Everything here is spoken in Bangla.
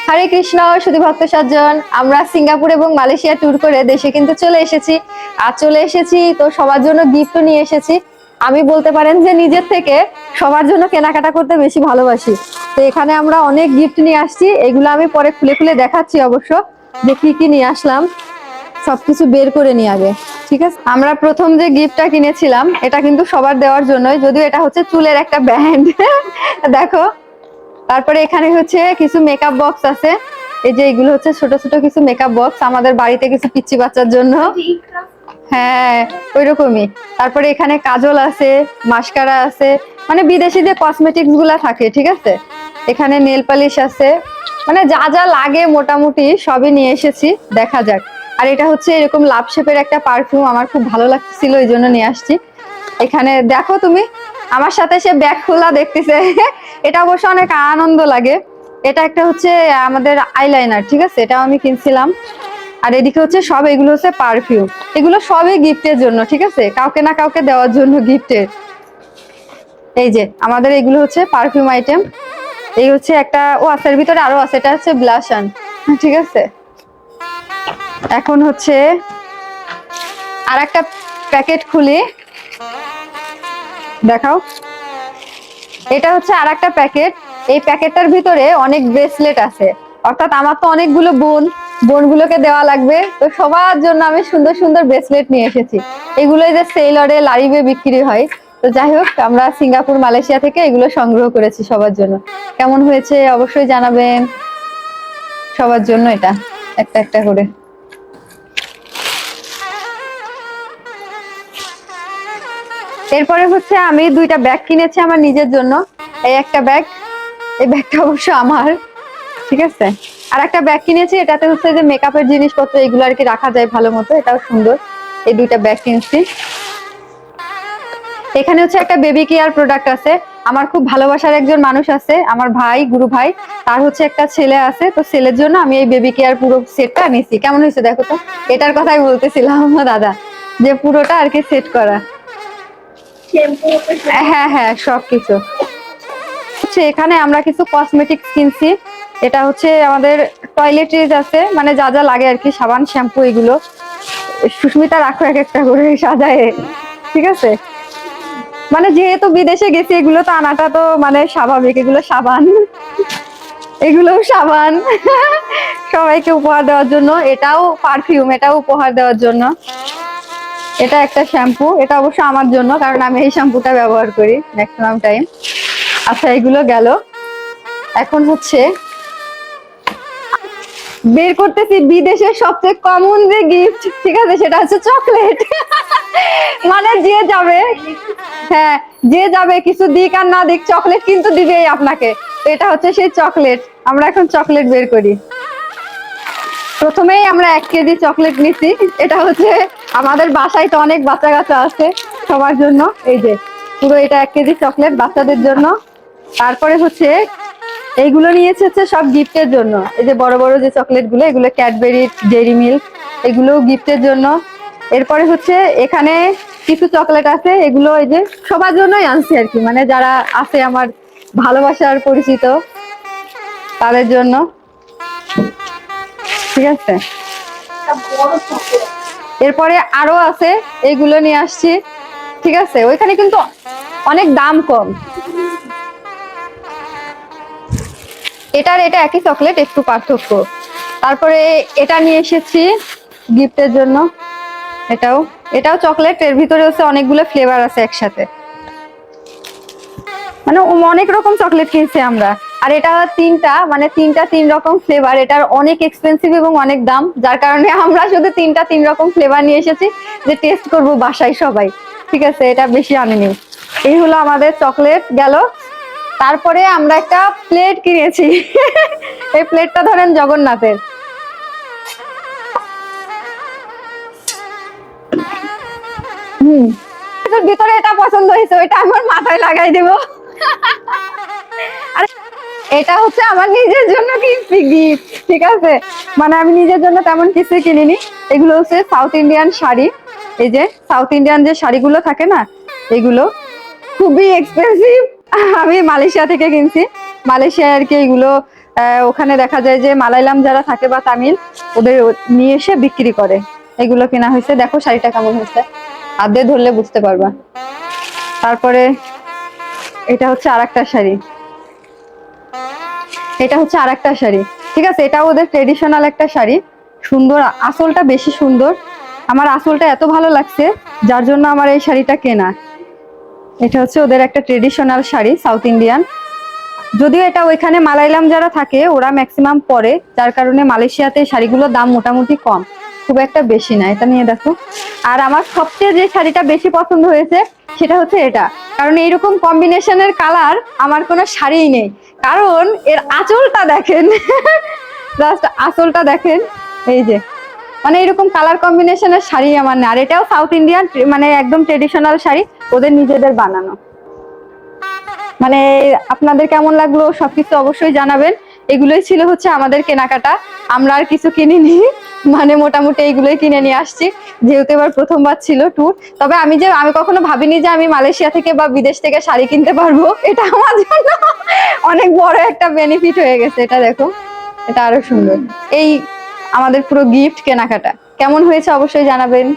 হরে কৃষ্ণ শুধু ভক্ত সজ্জন, আমরা সিঙ্গাপুর এবং মালয়েশিয়া ট্যুর করে দেশে কিন্তু চলে এসেছি। আর চলে এসেছি তো সবার জন্য গিফটও নিয়ে এসেছি। আমি বলতে পারেন যে নিজের থেকে সবার জন্য কেনাকাটা করতে বেশি ভালোবাসি। তো এখানে আমরা অনেক গিফট নিয়ে আসছি, এগুলো আমি পরে খুলে খুলে দেখাচ্ছি অবশ্য যে কি কি নিয়ে আসলাম। সবকিছু বের করে নিয়ে আগে, ঠিক আছে। আমরা প্রথম যে গিফটটা কিনেছিলাম এটা কিন্তু সবার দেওয়ার জন্যই, যদিও এটা হচ্ছে চুলের একটা ব্যান্ড দেখো। তারপরে এখানে হচ্ছে কিছু মেকআপ বক্স আছে, এই যে এগুলো হচ্ছে ছোট ছোট কিছু মেকআপ বক্স আমাদের বাড়িতে কিছু পিচ্চি বাচ্চার জন্য। হ্যাঁ, ওইরকমই। তারপরে এখানে কাজল আছে, মাস্কারা আছে, মানে বিদেশি যে কসমেটিক্স গুলা থাকে, ঠিক আছে। এখানে নেল পালিশ আছে, মানে যা যা লাগে মোটামুটি সবই নিয়ে এসেছি, দেখা যাক। আর এটা হচ্ছে এরকম লাভ শেপের একটা পারফিউম, আমার খুব ভালো লাগছিল এই জন্য নিয়ে আসছি। এখানে দেখো তুমি আমার সাথে সে ব্যাগ খোলা দেখতেছে এটা অবশ্য অনেক আনন্দ লাগে। এটা একটা হচ্ছে আমাদের আইলাইনার, ঠিক আছে, এটাও আমি কিনছিলাম। আর এদিকে হচ্ছে সব এগুলো হচ্ছে পারফিউম, এগুলো সবই গিফটের জন্য, ঠিক আছে, কাউকে না কাউকে দেওয়ার জন্য গিফটের। এই যে আমাদের এগুলো হচ্ছে পারফিউম আইটেম। এই হচ্ছে একটা, ও আছে এর ভিতরে আরো আছে, এটা হচ্ছে ব্লাশন, ঠিক আছে। এখন হচ্ছে আর একটা প্যাকেট খুলি, দেখাও। এটা হচ্ছে আর একটা প্যাকেট, এই প্যাকেটটার ভিতরে অনেক ব্রেসলেট আছে। অর্থাৎ আমার তো অনেকগুলো বোনগুলোকে দেওয়া লাগবে, তো সবার জন্য আমি সুন্দর সুন্দর ব্রেসলেট নিয়ে এসেছি। এগুলো যে সেলরে লারিবে বিক্রি হয়। তো যাই হোক, আমরা সিঙ্গাপুর মালয়েশিয়া থেকে এগুলো সংগ্রহ করেছি সবার জন্য। কেমন হয়েছে অবশ্যই জানাবেন। সবার জন্য এটা একটা একটা করে। এরপরে হচ্ছে আমি দুইটা ব্যাগ কিনেছি আমার নিজের জন্য। এই একটা ব্যাগ, এই ব্যাগটা অবশ্য আমার, ঠিক আছে। আর একটা ব্যাগ কিনেছি, এটাতে হচ্ছে যে মেকআপের জিনিসপত্র এগুলো আর কি রাখা যায় ভালো মতো, এটাও সুন্দর। এই দুইটা ব্যাগ কিনছি। এখানে হচ্ছে একটা বেবি কেয়ার প্রোডাক্ট আছে। আমার খুব ভালোবাসার একজন মানুষ আছে, আমার ভাই, গুরু ভাই, তার হচ্ছে একটা ছেলে আছে, তো ছেলের জন্য আমি এই বেবি কেয়ার পুরো সেটটা নিছি। কেমন হয়েছে দেখো তো, এটার কথাই বলতেছিলাম দাদা, যে পুরোটা আর কি সেট করা। হ্যাঁ হ্যাঁ, সবকিছু হচ্ছে। এখানে আমরা কিছু কসমেটিক্স কিনছি। এটা হচ্ছে আমাদের টয়লেট্রিজ আছে, মানে যা যা লাগে আর কি, সাবান, শ্যাম্পু, এগুলো। সুস্মিতা রাখো এক একটা করে সাজায়, ঠিক আছে। মানে যেহেতু বিদেশে গেছি, এগুলো তো আনাটা তো মানে স্বাভাবিক, এগুলো সাবান, এগুলোও সাবান সবাইকে উপহার দেওয়ার জন্য। এটাও পারফিউম, এটাও উপহার দেওয়ার জন্য। এটা একটা শ্যাম্পু, এটা অবশ্য আমার জন্য, কারণ আমি এই শ্যাম্পুটা ব্যবহার করি ম্যাক্সিমাম টাইম। আচ্ছা, এগুলো গেল। এখন হচ্ছে বের করতেছি বিদেশের সবচেয়ে কমন যে গিফট, ঠিক আছে, সেটা হচ্ছে চকলেট মানে যে যাবে, হ্যাঁ, যে যাবে কিছু দিক আর না দিক, চকলেট কিন্তু দিবেই আপনাকে। এটা হচ্ছে সেই চকলেট। আমরা এখন চকলেট বের করি। প্রথমেই আমরা 1 কেজি চকলেট নিছি। এটা হচ্ছে আমাদের বাসায় তো অনেক বাচ্চা কাচ্চা আছে, সবার জন্য এই যে পুরো এটা 1 কেজি চকলেট বাচ্চাদের জন্য। তারপরে হচ্ছে এইগুলো নিয়েছে হচ্ছে সব গিফটের জন্য। এই যে বড় বড় যে চকলেট গুলো, এগুলো ক্যাডবেরি, ডেইরি মিল্ক, এগুলো গিফটের জন্য। এরপরে হচ্ছে এখানে কিছু চকলেট আছে, এগুলো এই যে সবার জন্যই আনছি আর কি, মানে যারা আছে আমার ভালোবাসার পরিচিত তাদের জন্য, ঠিক আছে। এরপরে আরো আছে, এইগুলো নিয়ে আসছি, ঠিক আছে। ওইখানে কিন্তু অনেক দাম কম। এটার এটা একই চকলেট, একটু পার্থক্য। তারপরে এটা নিয়ে এসেছি গিফটের জন্য। এটাও এটাও চকলেট, এর ভিতরে হচ্ছে অনেকগুলো ফ্লেভার আছে একসাথে, মানে অনেক রকম চকলেট কিনছি আমরা। আর এটা তিনটা, মানে তিনটা 3 রকম ফ্লেভার, এটার অনেক এক্সপেন্সিভ এবং অনেক দাম, যার কারণে আমরা শুধু 3 রকম ফ্লেভার নিয়ে এসেছি যে টেস্ট করব বাসায় সবাই, ঠিক আছে। এটা বেশি আনিনি। এই হলো আমাদের চকলেট গেল। তারপরে আমরা একটা প্লেট কিনেছি এই প্লেটটা ধরেন জগন্নাথের। হুম, ভিতরে এটা পছন্দ হয়েছে, ওইটা আমার মাথায় লাগাই দেবো আর এটা হচ্ছে আমার নিজের জন্য কিনছি গিফট, ঠিক আছে। মানে আমি নিজের জন্য তেমন কিছু কিনিনি। এগুলো হচ্ছে সাউথ ইন্ডিয়ান শাড়ি। এই যে সাউথ ইন্ডিয়ান যে শাড়িগুলো থাকে না, এগুলো খুবই এক্সপেন্সিভ। আমি মালয়েশিয়া থেকে কিনছি, মালয়েশিয়ায় আর কি এগুলো ওখানে দেখা যায় যে মালায়ালাম যারা থাকে বা তামিল, ওদের নিয়ে এসে বিক্রি করে। এগুলো কেনা হয়েছে। দেখো শাড়িটা কেমন হয়েছে, হাত দিয়ে ধরলে বুঝতে পারবা। তারপরে এটা হচ্ছে আরেকটা শাড়ি, এটা হচ্ছে আরেকটা শাড়ি, ঠিক আছে, এটা ওদের ট্রেডিশনাল একটা শাড়ি, সুন্দর, আঁচলটা বেশি সুন্দর। আমার আঁচলটা এত ভালো লাগছে যার জন্য আমার এই শাড়িটা কেনা। এটা হচ্ছে ওদের একটা ট্রেডিশনাল শাড়ি, সাউথ ইন্ডিয়ান। যদিও এটা ওইখানে মালায়ালাম যারা থাকে ওরা ম্যাক্সিমাম পরে, যার কারণে মালয়েশিয়াতে এই শাড়িগুলোর দাম মোটামুটি কম, খুব একটা বেশি না। এটা নিয়ে দেখো। আর আমার সবচেয়ে যে শাড়িটা বেশি পছন্দ হয়েছে সেটা হচ্ছে এটা, কারণ এইরকম কম্বিনেশনের কালার আমার কোনো শাড়িই নেই। কারণ এর আঁচলটা দেখেন, জাস্ট আঁচলটা দেখেন, এই যে, মানে এরকম কালার কম্বিনেশনের শাড়ি আমার নেই। আর এটাও সাউথ ইন্ডিয়ান, মানে একদম ট্রেডিশনাল শাড়ি, ওদের নিজেদের বানানো। মানে আপনাদের কেমন লাগলো সবকিছু অবশ্যই জানাবেন। এগুলোই ছিল হচ্ছে আমাদের কেনাকাটা, আমরা আর কিছু কিনিনি, মানে মোটামুটি এইগুলোই কিনে নিয়ে আসছি, যেহেতু এবার প্রথমবার ছিল ট্যুর। তবে আমি কখনো ভাবিনি যে আমি মালয়েশিয়া থেকে বা বিদেশ থেকে শাড়ি কিনতে পারবো, এটা আমার জন্য অনেক বড় একটা বেনিফিট হয়ে গেছে। এটা দেখো, এটা আরো সুন্দর। এই আমাদের পুরো গিফট কেনাকাটা কেমন হয়েছে অবশ্যই জানাবেন।